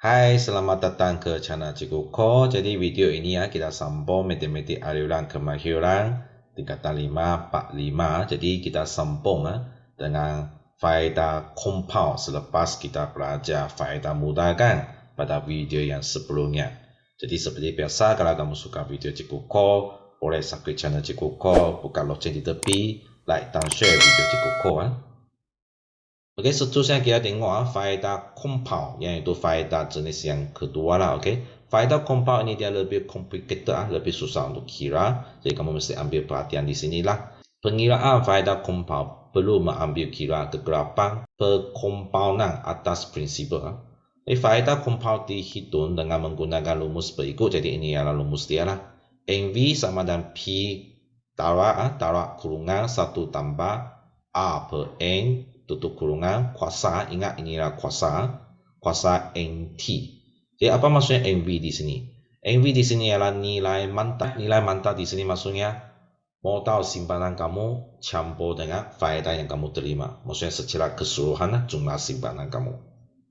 Hai, selamat datang ke channel Cikgu Ko. Jadi video ini ya kita sambung matematik aliran kemahiran tingkatan 5, 45. Jadi kita sambung dengan faedah compound selepas kita belajar faedah mudah kan pada video yang sebelumnya. Jadi seperti biasa kalau kamu suka video Cikgu Ko, boleh subscribe channel Cikgu Ko, buka loceng di tepi, like dan share video Cikgu Ko. Oke, seterusnya kita tengok faedah compound, yaitu faedah jenis yang kedua lah. Oke, faedah compound ini dia lebih complicated, lebih susah untuk kira. Jadi kamu mesti ambil perhatian di sinilah. Pengiraan faedah compound perlu mengambil kira kegerapan perkompoundan atas prinsipal. Faedah compound dihitung dengan menggunakan rumus berikut. Jadi ini adalah rumus dia lah. NV sama dengan P darab kurungan 1 tambah A per N tutup kurungan kuasa, ingat inilah kuasa NT. Jadi apa maksudnya NV di sini? NV di sini adalah nilai mantap. Nilai mantap di sini maksudnya modal simpanan kamu campur dengan faedah yang kamu terima. Maksudnya secara keseluruhan jumlah simpanan kamu.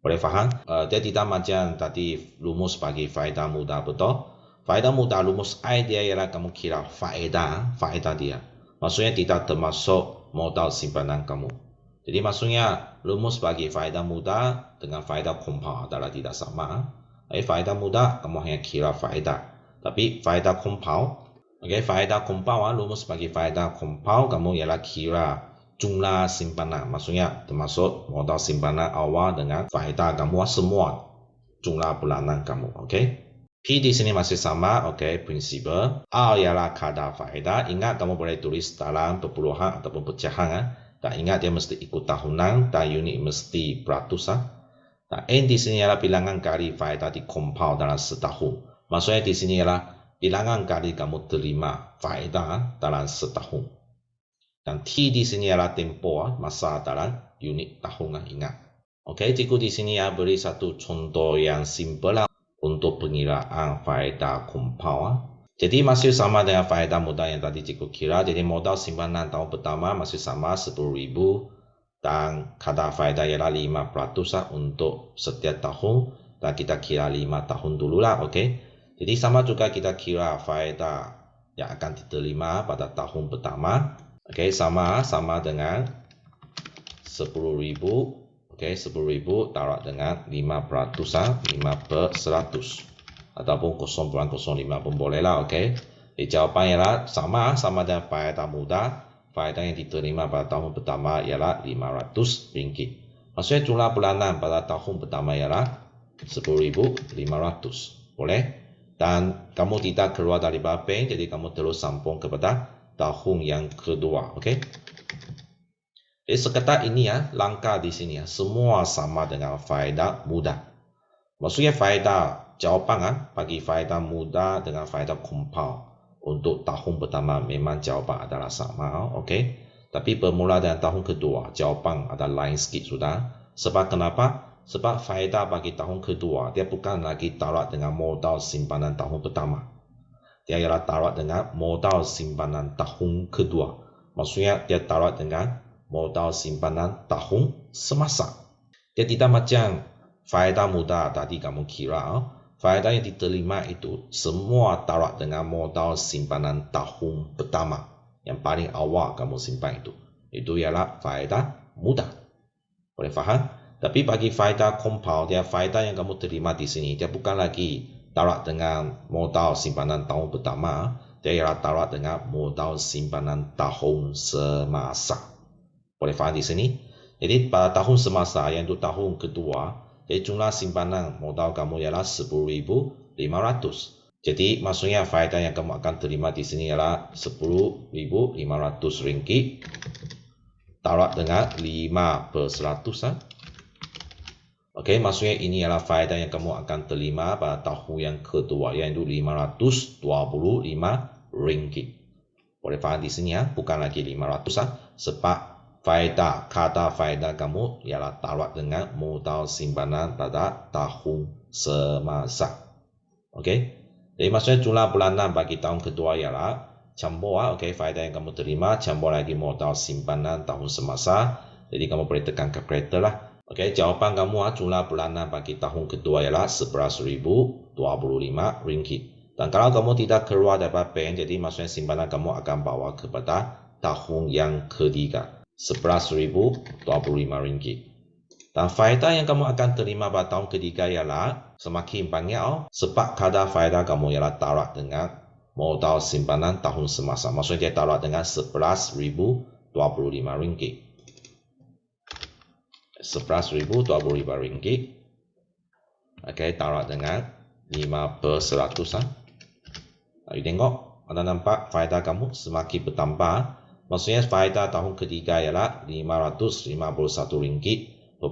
Boleh faham? Dia tidak macam tadi rumus bagi faedah mudah, betul? Faedah mudah rumus I dia ialah kamu kira faedah dia. Maksudnya tidak termasuk modal simpanan kamu. Jadi maksudnya rumus bagi faedah mudah dengan faedah compound adalah tidak sama. Faedah mudah kamu hanya kira faedah. Tapi faedah compound, faedah compound rumus bagi faedah compound kamu ialah kira jumlah simpanan. Maksudnya termasuk modal simpanan awal dengan faedah kamu semua jumlah bulanan kamu. P di sini masih sama, prinsipal. R ialah kadar faedah. Ingat kamu boleh tulis dalam perpuluhan ataupun pecahan. Dan ingat dia mesti ikut tahunan dan unit mesti beratus. Dan N di sini adalah bilangan kali faedah di compound dalam setahun. Maksudnya di sini adalah bilangan kali kamu terima faedah dalam setahun. Dan T di sini adalah tempo masa dalam unit tahun. Ingat. Cikgu di sini beri satu contoh yang simple untuk pengiraan faedah compound. Jadi masih sama dengan faedah mudah yang tadi cikgu kira. Jadi modal simpanan tahun pertama masih sama 10.000 dan kadar faedah ialah 5% untuk setiap tahun dan kita kira 5 tahun dululah. Jadi sama juga kita kira faedah yang akan diterima pada tahun pertama. Sama dengan 10.000. 10.000 darab dengan 5%, 5/100. Ataupun 0.05 pun boleh lah. Jadi jawapan ialah sama dengan faedah mudah. Faedah yang diterima pada tahun pertama ialah RM500. Maksudnya jumlah bulanan pada tahun pertama ialah 10.500. Boleh? Dan kamu tidak keluar dari bank, jadi kamu terus sambung kepada tahun yang kedua. Jadi seketat ini langkah di sini semua sama dengan faedah mudah. Maksudnya faedah jawapan bagi faedah mudah dengan faedah compound untuk tahun pertama memang jawapan adalah sama. Tapi bermula dengan tahun kedua jawapan adalah lain sikit sudah. Sebab kenapa? Sebab faedah bagi tahun kedua dia bukan lagi taruh dengan modal simpanan tahun pertama. Dia ialah taruh dengan modal simpanan tahun kedua. Maksudnya dia taruh dengan modal simpanan tahun semasa. Dia tidak macam faedah mudah tadi kamu kira. Faedah yang diterima itu semua taruh dengan modal simpanan tahun pertama. Yang paling awal kamu simpan itu. Itu ialah faedah mudah. Boleh faham? Tapi bagi faedah compound, dia faedah yang kamu terima di sini, dia bukan lagi taruh dengan modal simpanan tahun pertama. Dia ialah taruh dengan modal simpanan tahun semasa. Boleh faham di sini? Jadi pada tahun semasa, yaitu tahun kedua, jadi jumlah simpanan modal kamu ialah 10.500. Jadi maksudnya faedah yang kamu akan terima di sini ialah 10.500 ringgit. Taruh dengan 5/100. Maksudnya ini ialah faedah yang kamu akan terima pada tahun yang kedua, yaitu 525 ringgit. Boleh faham di sini bukan lagi 500 sebab kadar faedah kamu ialah taruh dengan modal simpanan pada tahun semasa. Jadi maksudnya jumlah bulanan bagi tahun kedua ialah campur faedah yang kamu terima campur lagi modal simpanan tahun semasa. Jadi kamu boleh tekan kalkulator lah. Okey, jawapan kamu jumlah bulanan bagi tahun kedua ialah RM11,025. Dan kalau kamu tidak keluar daripada bank, jadi maksudnya simpanan kamu akan bawa kepada tahun yang ketiga, RM11,025. Dan faedah yang kamu akan terima pada tahun ketiga ialah semakin banyak sebab kadar faedah kamu ialah tarak dengan modal simpanan tahun semasa. Maksudnya dia tarak dengan RM11,025. RM11,025. Okey, tarak dengan 5%. You tengok, anda nampak faedah kamu semakin bertambah. Maksudnya faedah tahun ketiga ialah RM551.25.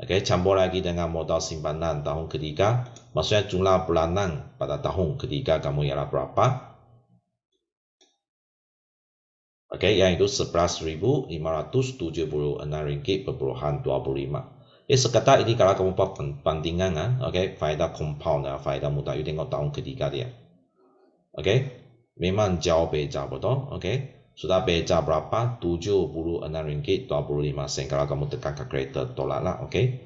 Okey, campur lagi dengan modal simpanan tahun ketiga. Maksudnya jumlah bulanan pada tahun ketiga kamu ialah berapa? Okey, yang itu RM11,576.25. Sekadar ini kalau kamu buat bandingan, okey, faedah compound dan faedah muda, you tengok tahun ketiga dia. Okey, memang jauh beza betul. Okey, sudah beza berapa? RM76.25 kalau kamu tekan kalkulator tolak lah. Okey,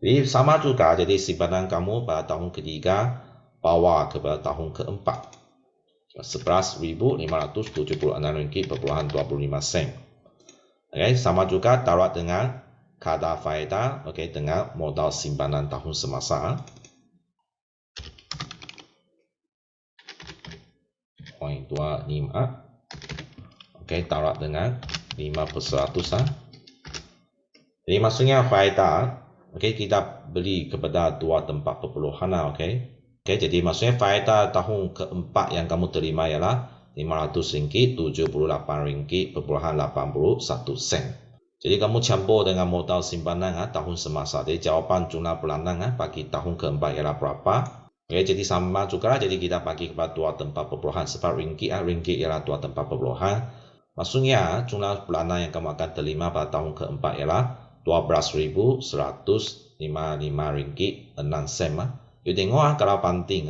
jadi sama juga. Jadi simpanan kamu pada tahun ketiga bawa kepada tahun keempat. RM11,576.25. Okey, sama juga taruh dengan kadar faedah, okey, dengan modal simpanan tahun semasa. 0.25. Okey, taruh dengan 5%. Jadi maksudnya faedah, okey, kita beli kepada dua tempat perpuluhan lah, okey. Okey, jadi maksudnya faedah tahun keempat yang kamu terima ialah RM500.78.81. Jadi kamu campur dengan modal simpanan tahun semasa. Jadi jawapan jumlah bulanan bagi tahun keempat ialah berapa? Okey, jadi sama juga lah. Jadi kita bagi kepada dua tempat perpuluhan. Sebab ringgit ialah dua tempat perpuluhan. Maksudnya jumlah bulanan yang kamu akan terima pada tahun keempat ialah RM12,155.06. You tengok kalau banding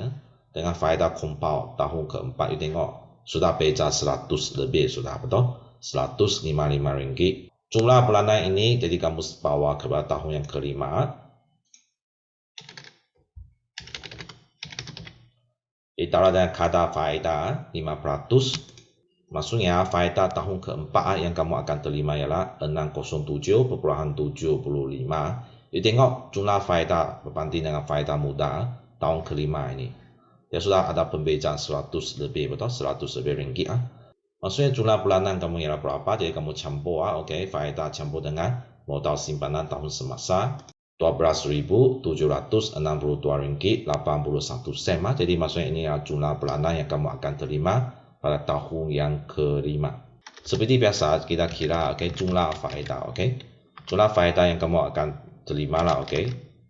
dengan faedah compound tahun keempat, you tengok sudah beza 100 lebih sudah, betul? RM155. Jumlah bulanan ini jadi kamu bawa kepada tahun yang kelima. Ditara dengan kadar faedah 5%. Maksudnya faedah tahun keempat yang kamu akan terima ialah 607.75. You tengok jumlah faedah berbanding dengan faedah muda tahun kelima ini. Dia sudah ada pembezaan 100 lebih, betul? 100 lebih ringgit. Maksudnya jumlah bulanan kamu ialah berapa? Jadi kamu campur, okey, faedah campur dengan modal simpanan tahun semasa. RM12,762.81. Jadi maksudnya ini adalah jumlah bulanan yang kamu akan terima pada tahun yang kelima. Seperti biasa kita kira, okey, jumlah faedah, okey. Jumlah faedah yang kamu akan terima lah, okey.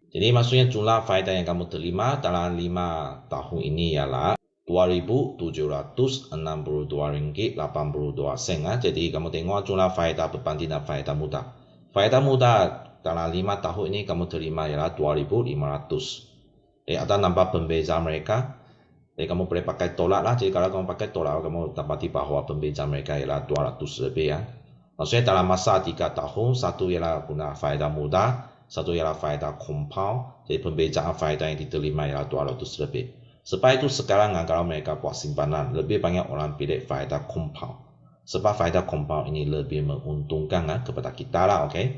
Jadi maksudnya jumlah faedah yang kamu terima dalam 5 tahun ini ialah RM2,762.82. Jadi kamu tengok jumlah faedah berbanding dengan faedah muda. Faedah muda dalam 5 tahun ini kamu terima ialah RM2,500. Ada nampak pembezaan mereka. Jadi kamu boleh pakai tolak lah. Jadi kalau kamu pakai tolak, kamu dapati bahawa pembezaan mereka ialah 200 lebih ya. Maksudnya dalam masa 3 tahun, satu ialah guna faedah muda, satu ialah faedah compound. Jadi pembezaan faedah yang diterima ialah 200 lebih. Sebab itu sekarang kalau mereka buat simpanan, lebih banyak orang pilih faedah compound. Sebab faedah compound ini lebih menguntungkan kepada kita lah, okey.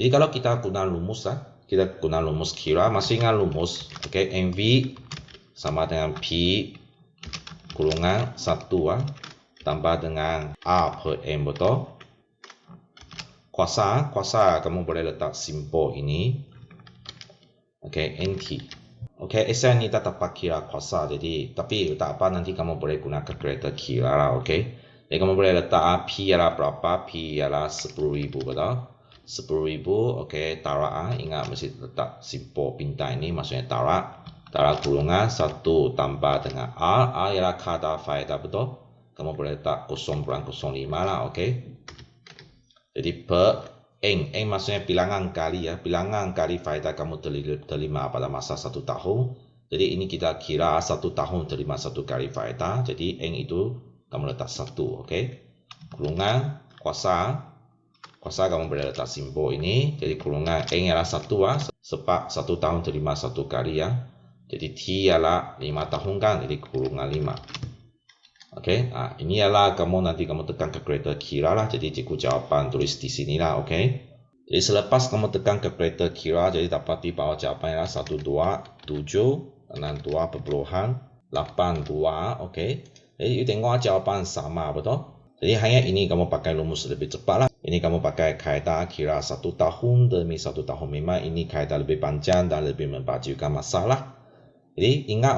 Jadi kalau kita guna rumus kita guna rumus kira, masih ingat rumus, okey, MV sama dengan P kurungan 1 tambah dengan R per M, betul? Kuasa kamu boleh letak simbol ini. Okey, NT. Okey, asal ni tak dapat kira kuasa, jadi tapi tak apa, nanti kamu boleh guna kalkulator kira lah, okey. Jadi kamu boleh letak P ialah berapa? P ialah 10,000, betul? 10,000, okey, tarak ingat mesti letak simbol bintang ini, maksudnya tarak kurungan 1 tambah dengan R ialah kadar faedah, betul? Kamu boleh letak 0.05 lah, okey. Jadi per N maksudnya bilangan kali bilangan kali faedah kamu terima pada masa 1 tahun. Jadi ini kita kira 1 tahun terima 1 kali faedah. Jadi N itu kamu letak 1, okey. Kurungan kuasa Kuasa kamu boleh letak simbol ini. Jadi kurungan N ialah 1 sebab 1 tahun terima 1 kali ya. Jadi T ialah 5 tahun kan, jadi kurungan 5. Okey, ini ialah kamu nanti kamu tekan kalkulator kira lah. Jadi cikgu jawapan tulis di sini lah, okey. Jadi selepas kamu tekan kalkulator kira, jadi dapati bahawa jawapan ialah 127,62, okey. Jadi you tengok jawapan sama, betul? Jadi hanya ini kamu pakai rumus lebih cepat lah. Ini kamu pakai kaedah kira 1 tahun demi 1 tahun. Memang ini kaedah lebih panjang dan lebih membajukan masalah. Jadi ingat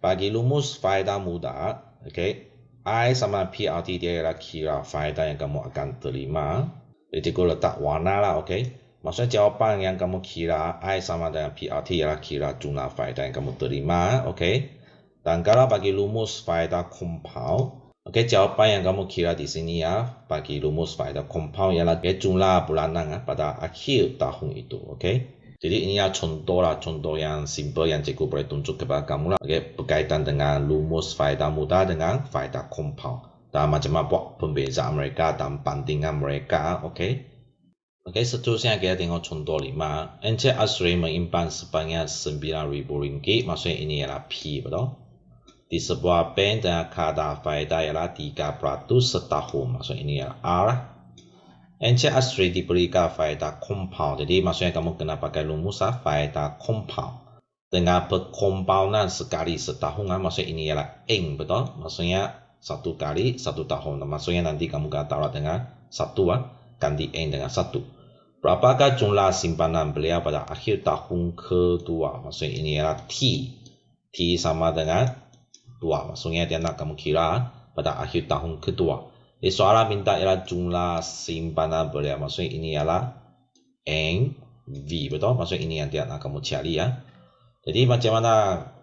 bagi rumus faedah mudah, okay, I sama PRT dia ialah kira faedah yang kamu akan terima. Jadi cikgu letak warna lah, okay. Maksudnya jawapan yang kamu kira I sama dengan PRT ialah kira jumlah faedah yang kamu terima, okay. Dan kalau bagi rumus faedah compound, okay, jawapan yang kamu kira di sini ya, bagi rumus faedah compound ialah jumlah bulanan pada akhir tahun itu, okay. Jadi ini ya contoh lah, contoh yang simple yang cikgu boleh tunjuk kepada kamu lah, okay, berkaitan dengan rumus faedah mudah dengan faedah compound. Dan macam mana buat pembezaan mereka dan bandingan mereka, okay. Okay, seterusnya kita tengok contoh 5. Encik Asri menyimpan sebanyak RM9,000, maksudnya ini ialah P, betul? Di sebuah bank dengan kadar faedah ialah 3% setahun, maksudnya ini ialah R. Encik Asri diberikan faedah compound, jadi maksudnya kamu kena pakai rumus faedah compound dengan perkompoundan sekali setahun, maksudnya ini ialah N, betul? Maksudnya 1 kali 1 tahun, maksudnya nanti kamu kena taruh dengan 1 ganti N dengan 1. Berapakah jumlah simpanan beliau pada akhir tahun kedua, maksudnya ini ialah T. T sama dengan 2, maksudnya dia nak kamu kira pada akhir tahun kedua. Jadi soalan minta ialah jumlah simpanan beliau, maksudnya ini ialah NV, betul? Maksudnya ini yang dia nak kamu cari ya. Jadi macam mana,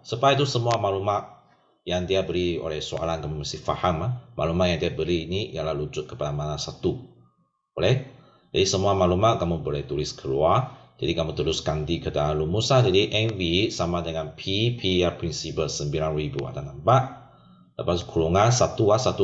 supaya itu semua maklumat yang dia beri oleh soalan kamu mesti faham. Maklumat yang dia beri ini ialah rujuk kepada mana satu. Boleh? Jadi semua maklumat kamu boleh tulis keluar. Jadi kamu terus ganti ke dalam rumus. Jadi NV sama dengan P ya prinsipal 9,000, ada nampak? Lepas kurungan 1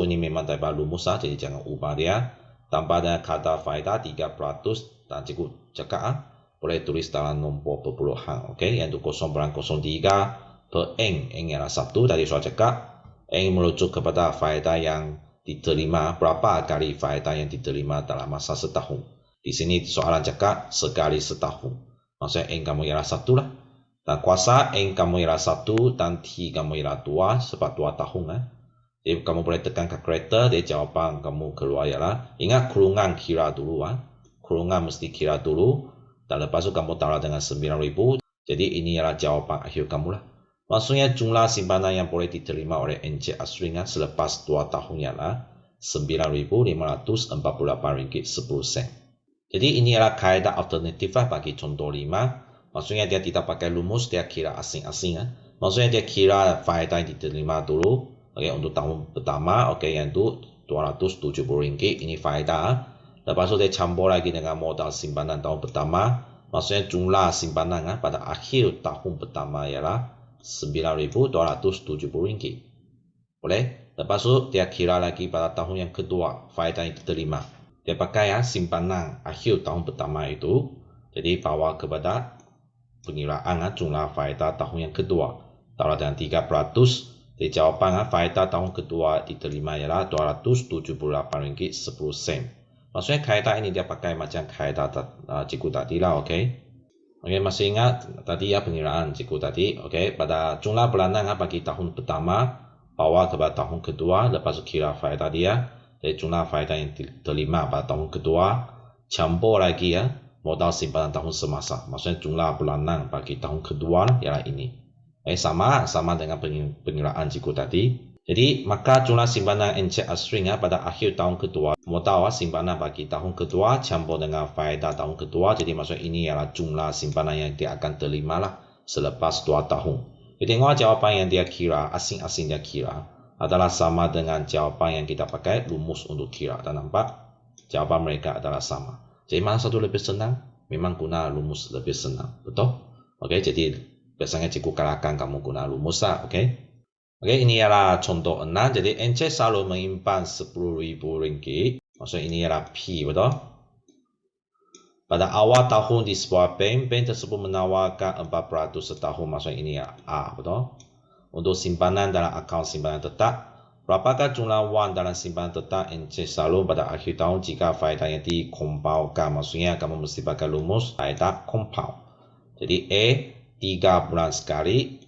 ini memang dapat rumus jadi jangan ubah dia. Tambah dengan kadar faedah 3% dan cikgu cakap boleh tulis dalam nombor perpuluhan. Okey, iaitu 0,03 per N. N ialah 1, tadi saya cakap. N merujuk kepada faedah yang diterima, berapa kali faedah yang diterima dalam masa setahun. Di sini soalan cakap sekali setahun. Maksudnya N kamu ialah 1 lah. Dan kuasa N kamu ialah 1 dan T kamu ialah 2 sebab 2 tahun. Jadi kamu boleh tekan kalkulator, jadi jawapan kamu keluar ialah, ingat kurungan kira dulu. Kurungan mesti kira dulu. Dan lepas itu kamu taruh dengan 9,000. Jadi ini ialah jawapan akhir kamu lah. Maksudnya jumlah simpanan yang boleh diterima oleh Encik Asri selepas 2 tahun ialah RM9,548.10. Jadi ini ialah kaedah alternatif bagi contoh 5. Maksudnya dia tidak pakai rumus, dia kira asing-asing. Maksudnya dia kira faedah yang diterima dulu. Okay, untuk tahun pertama, okay, yang itu RM270. Ini faedah. Lepas itu dia campur lagi dengan modal simpanan tahun pertama. Maksudnya jumlah simpanan pada akhir tahun pertama ialah RM9,270. Boleh? Lepas itu dia kira lagi pada tahun yang kedua faedah yang diterima. Dia pakai simpanan akhir tahun pertama itu. Jadi bawa kepada pengiraan jumlah faedah tahun yang kedua. Taruh dengan 3%. Jadi jawapan faedah tahun kedua diterima ialah RM278.10. Maksudnya kaedah ini dia pakai macam kaedah cikgu tadi lah, okey. Okey, masih ingat tadi ya pengiraan cikgu tadi, okey. Pada jumlah bulanan bagi tahun pertama, bawa kepada tahun kedua, lepas kira faedah dia. Jadi jumlah faedah yang diterima pada tahun kedua, campur lagi ya modal simpanan tahun semasa. Maksudnya jumlah bulanan bagi tahun kedua ialah ini. Sama dengan pengiraan cikgu tadi. Jadi maka jumlah simpanan Encik Asri pada akhir tahun kedua, modal simpanan bagi tahun kedua campur dengan faedah tahun kedua. Jadi maksud ini ialah jumlah simpanan yang dia akan terima lah selepas 2 tahun. Jadi tengok jawapan yang dia kira, asing-asing dia kira adalah sama dengan jawapan yang kita pakai rumus untuk kira. Dan nampak jawapan mereka adalah sama. Jadi mana satu lebih senang? Memang guna rumus lebih senang, betul? Okey, jadi biasanya cikgu kalahkan kamu guna rumus lah, okey? Okey, ini ialah contoh 6. Jadi Encik selalu menyimpan RM10,000. Maksudnya ini ialah P, betul? Pada awal tahun di sebuah bank tersebut menawarkan 4% setahun, maksudnya ini ya A, betul? Untuk simpanan dalam akaun simpanan tetap, berapakah jumlah wang dalam simpanan tetap Encik selalu pada akhir tahun jika faedahnya dikompaulkan? Maksudnya kamu mesti pakai rumus faedah compound. Jadi A 3 bulan sekali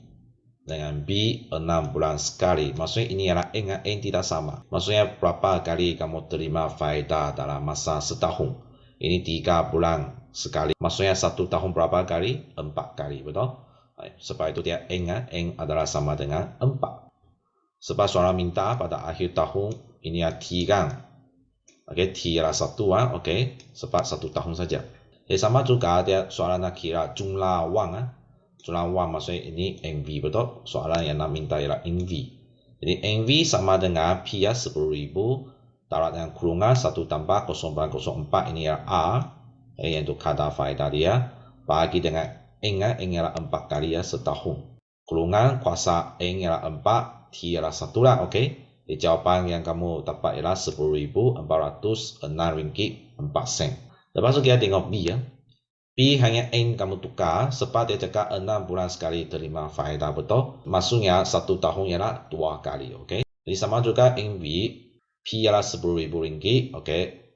dengan B 6 bulan sekali. Maksudnya ini adalah N tidak sama. Maksudnya berapa kali kamu terima faedah dalam masa setahun. Ini 3 bulan sekali. Maksudnya 1 tahun berapa kali? 4 kali, betul? Sebab itu dia N adalah sama dengan 4. Sebab soalan minta pada akhir tahun ini ya T kan. T adalah 1 sebab 1 tahun saja. Jadi sama juga dia soalan nak kira jumlah wang Jumlah wang maksudnya ini NV, betul? Soalan yang nak minta ialah NV. Jadi NV sama dengan P ya 10.000 darat dengan kurungan 1 tambah 0,04 ini ialah A. Yaitu kadar faedah dia. Bagi dengan N ialah 4 kali ya setahun. Kurungan kuasa N ialah 4, T ialah 1 lah, Jadi jawapan yang kamu dapat ialah RM10.406.4 Lepas tu kita tengok B ya. B hanya N kamu tukar sebab dia cakap 6 bulan sekali terima faedah, betul? Maksudnya 1 tahun ialah 2 kali, Jadi sama juga NV, P ialah RM10.000,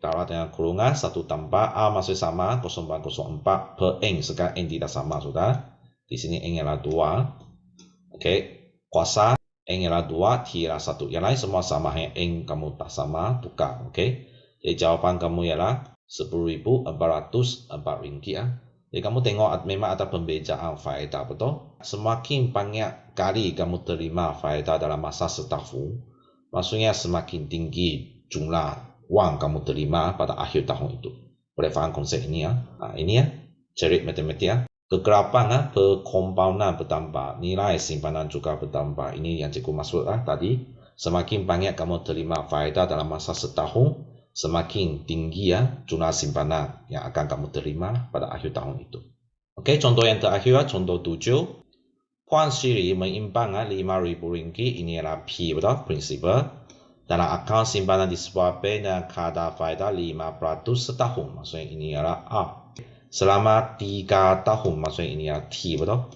Darat dengan kurungan 1 tambah A masih sama 0,04 per N. Sekarang N tidak sama sudah. Di sini N ialah 2. Kuasa N ialah 2, T ialah 1. Yang lain semua sama, hanya N kamu tak sama, tukar. Jadi jawapan kamu ialah RM10.404 ya. Jadi kamu tengok memang ada pembezaan faedah, betul? Semakin banyak kali kamu terima faedah dalam masa setahun, maksudnya semakin tinggi jumlah wang kamu terima pada akhir tahun itu. Boleh faham konsep ini ya? Ini ya, cerit matematik ya. Kegerapan perkompaunan bertambah, nilai simpanan juga bertambah. Ini yang cikgu maksud tadi. Semakin banyak kamu terima faedah dalam masa setahun, semakin tinggi ya jumlah simpanan yang akan kamu terima pada akhir tahun itu. Contoh yang terakhir, contoh 7. Puan Siri menyimpan RM5.000. Ini adalah P, betul? Prinsipal. Dalam akaun simpanan di sebuah bank dengan kadar faedah 5% setahun. Maksudnya ini adalah A. Selama 3 tahun, maksudnya ini adalah T, betul?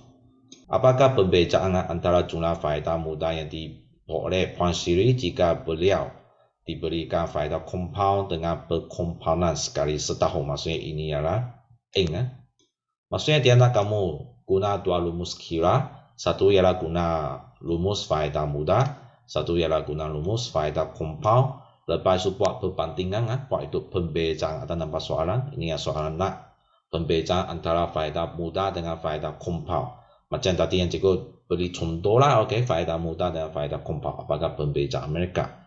Apakah perbezaan antara jumlah faedah mudah yang diperoleh Puan Siri jika beliau diberikan faedah compound dengan perkompaunan sekali setahun? Maksudnya ini adalah N. Maksudnya dia nak kamu guna 2 rumus kira. Satu ialah guna rumus faedah mudah. Satu ialah guna rumus faedah compound. Lepas itu buat perbandingan, buat itu pembezaan. Ada nampak soalan? Ini soalan nak pembezaan antara faedah mudah dengan faedah compound. Macam tadi yang cikgu beri contoh lah, faedah mudah dengan faedah compound. Apakah pembezaan mereka?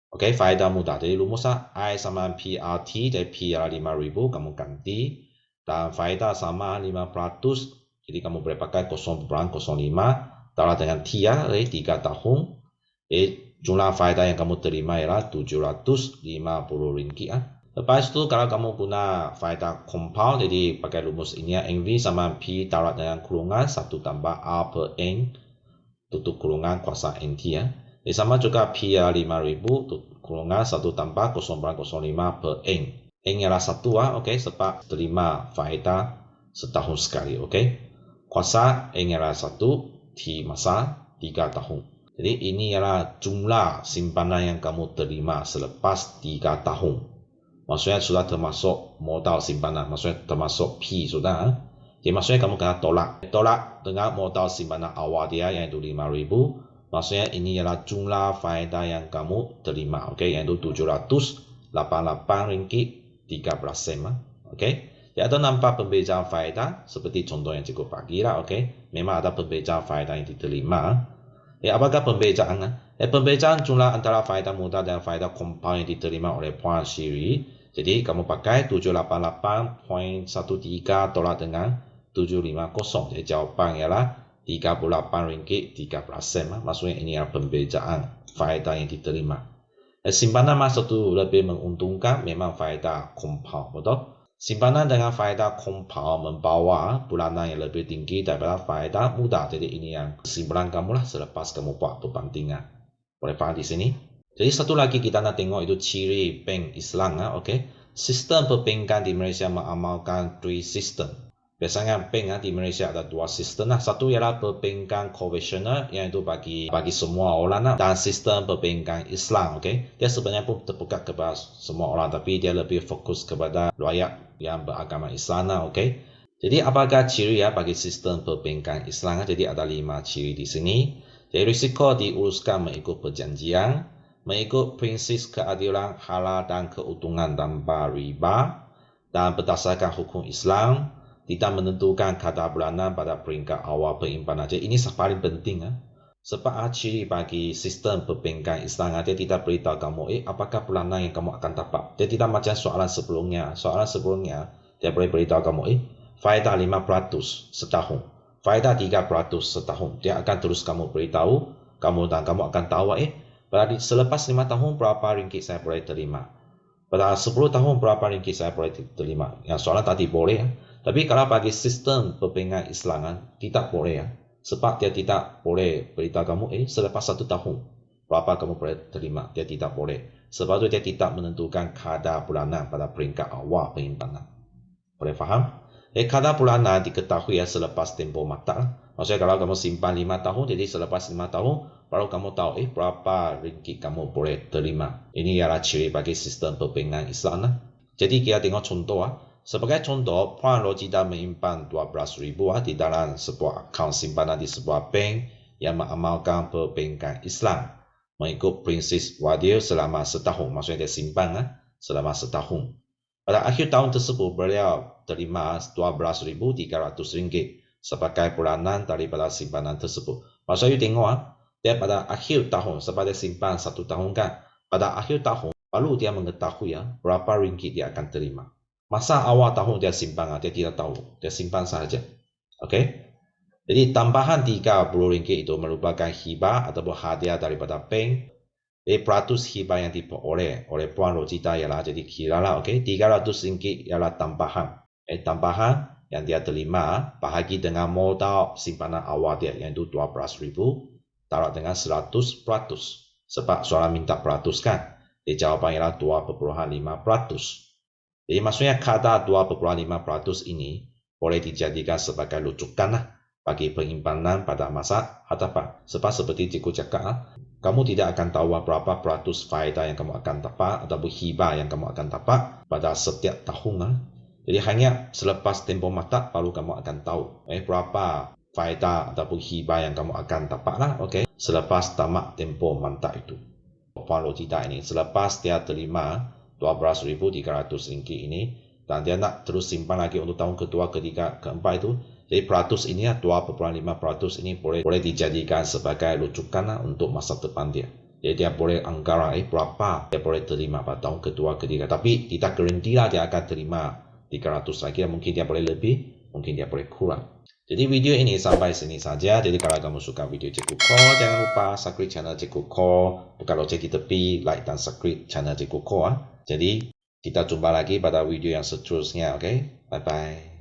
Faedah mudah. Jadi rumusnya I sama PRT, jadi P ialah 5.000, kamu ganti. Dan faedah sama 5%, jadi kamu boleh pakai 0.05. Dalam dengan T ya, 3 tahun. Jumlah faedah yang kamu terima ialah RM750 ya. Lepas itu kalau kamu guna faedah compound, jadi pakai rumus ini ya, NV sama P darat dengan kurungan 1 tambah A per N tutup kurungan kuasa NT ya. Jadi sama juga P ialah 5.000 kurungan 1 tambah 0,05 per N. N ialah 1 sebab terima faedah setahun sekali, Kuasa N ialah 1, T masa 3 tahun. Jadi ini ialah jumlah simpanan yang kamu terima selepas 3 tahun. Maksudnya sudah termasuk modal simpanan. Maksudnya termasuk P sudah. Jadi maksudnya kamu kena tolak dengan modal simpanan awal dia yaitu 5.000. Maksudnya ini ialah jumlah faedah yang kamu terima. Yaitu RM788.13 Jadi ada nampak pembezaan faedah seperti contoh yang cikgu bagi lah. Memang ada pembezaan faedah yang diterima. Apakah pembezaan? Pembezaan jumlah antara faedah mudah dan faedah compound yang diterima oleh Puan Siri. Jadi kamu pakai 788.13 tolak dengan 750. Jadi jawapan ialah RM38.13. Maksudnya ini adalah pembezaan faedah yang diterima. Simpanan masa itu lebih menguntungkan memang faedah compound, betul? Simpanan dengan faedah compound membawa bulanan yang lebih tinggi daripada faedah mudah. Jadi ini yang kesimpulan kamu lah selepas kamu buat perbandingan. Boleh faham di sini? Jadi satu lagi kita nak tengok itu ciri bank Islam. sistem perbankan di Malaysia mengamalkan 3 sistem. Biasanya bank di Malaysia ada 2 sistem lah. Satu ialah perbankan konvensional yang itu bagi semua orang lah. Dan sistem perbankan Islam, okay? Dia sebenarnya pun terbuka kepada semua orang, tapi dia lebih fokus kepada rakyat yang beragama Islam lah, okay? Jadi apakah ciri bagi sistem perbankan Islam? Jadi ada 5 ciri di sini. Jadi risiko diuruskan mengikut perjanjian, mengikut prinsip keadilan halal dan keuntungan tanpa riba, dan berdasarkan hukum Islam, tidak menentukan kadar bulanan pada peringkat awal penyimpanan. Jadi ini paling penting. Sebab ciri bagi sistem perbankan Islam, dia tidak beritahu kamu, apakah bulanan yang kamu akan dapat. Dia tidak macam soalan sebelumnya. Soalan sebelumnya, dia boleh beritahu kamu, faedah 5% setahun, faedah 3% setahun. Dia akan terus kamu beritahu, kamu akan tahu, berarti selepas 5 tahun berapa ringgit saya boleh terima. Pada 10 tahun berapa ringgit saya boleh terima. Yang soalan tadi boleh. Tapi kalau bagi sistem perbankan Islam, tidak boleh. Sebab dia tidak boleh beritahu kamu, selepas 1 tahun berapa kamu boleh terima. Dia tidak boleh. Sebab itu dia tidak menentukan kadar bulanan pada peringkat awal penyimpanan. Boleh faham? Kadar bulanan diketahui selepas tempoh mata. Maksudnya kalau kamu simpan 5 tahun, jadi selepas 5 tahun baru kamu tahu berapa ringgit kamu boleh terima. Ini ialah ciri bagi sistem perbankan Islam. Jadi kita tengok contoh. Sebagai contoh, Puan Rojida menyimpan 12,000 di dalam sebuah akaun simpanan di sebuah bank yang mengamalkan perbankan Islam mengikut prinsip wadil selama setahun. Maksudnya dia simpan selama setahun. Pada akhir tahun tersebut, beliau terima RM12,300 sebagai bulanan daripada simpanan tersebut. Maksudnya tengok, dia pada akhir tahun, sebab dia simpan 1 tahun kan, pada akhir tahun baru dia mengetahui berapa ringgit dia akan terima. Masa awal tahun dia simpan, dia tidak tahu. Dia simpan sahaja. Okay? Jadi tambahan RM30 itu merupakan hibah ataupun hadiah daripada bank. Jadi peratus hibah yang diperoleh oleh Puan Rojida ialah, jadi kiralah, RM300 ialah tambahan. Tambahan yang dia terima bahagi dengan modal simpanan awal dia, iaitu RM12,000, taruh dengan 100%. Sebab soalan minta peratus kan. Jadi jawapan ialah 2,5%. Jadi maksudnya kadar 2,5% ini boleh dijadikan sebagai rujukan bagi penyimpanan pada masa hadapan. Sebab seperti cikgu cakap, kamu tidak akan tahu berapa peratus faedah yang kamu akan dapat ataupun hibah yang kamu akan dapat pada setiap tahun. Jadi hanya selepas tempoh mata baru kamu akan tahu berapa faedah ataupun hibah yang kamu akan dapat selepas tamat tempoh mata itu. Puan Rojida ini selepas dia terima RM12,300 ini, dan dia nak terus simpan lagi untuk tahun kedua, ketiga, keempat itu. Jadi peratus ini 2,5% ini boleh dijadikan sebagai rujukan untuk masa depan dia. Jadi dia boleh anggaran berapa dia boleh terima pada tahun kedua, ketiga. Tapi tidak garanti dia akan terima 300 lagi. Mungkin dia boleh lebih, mungkin dia boleh kurang. Jadi video ini sampai sini saja. Jadi kalau kamu suka video Cikgu Ko, jangan lupa subscribe channel Cikgu Ko. Buka lonceng di tepi, like dan subscribe channel Cikgu Ko. Jadi kita jumpa lagi pada video yang seterusnya. Bye bye.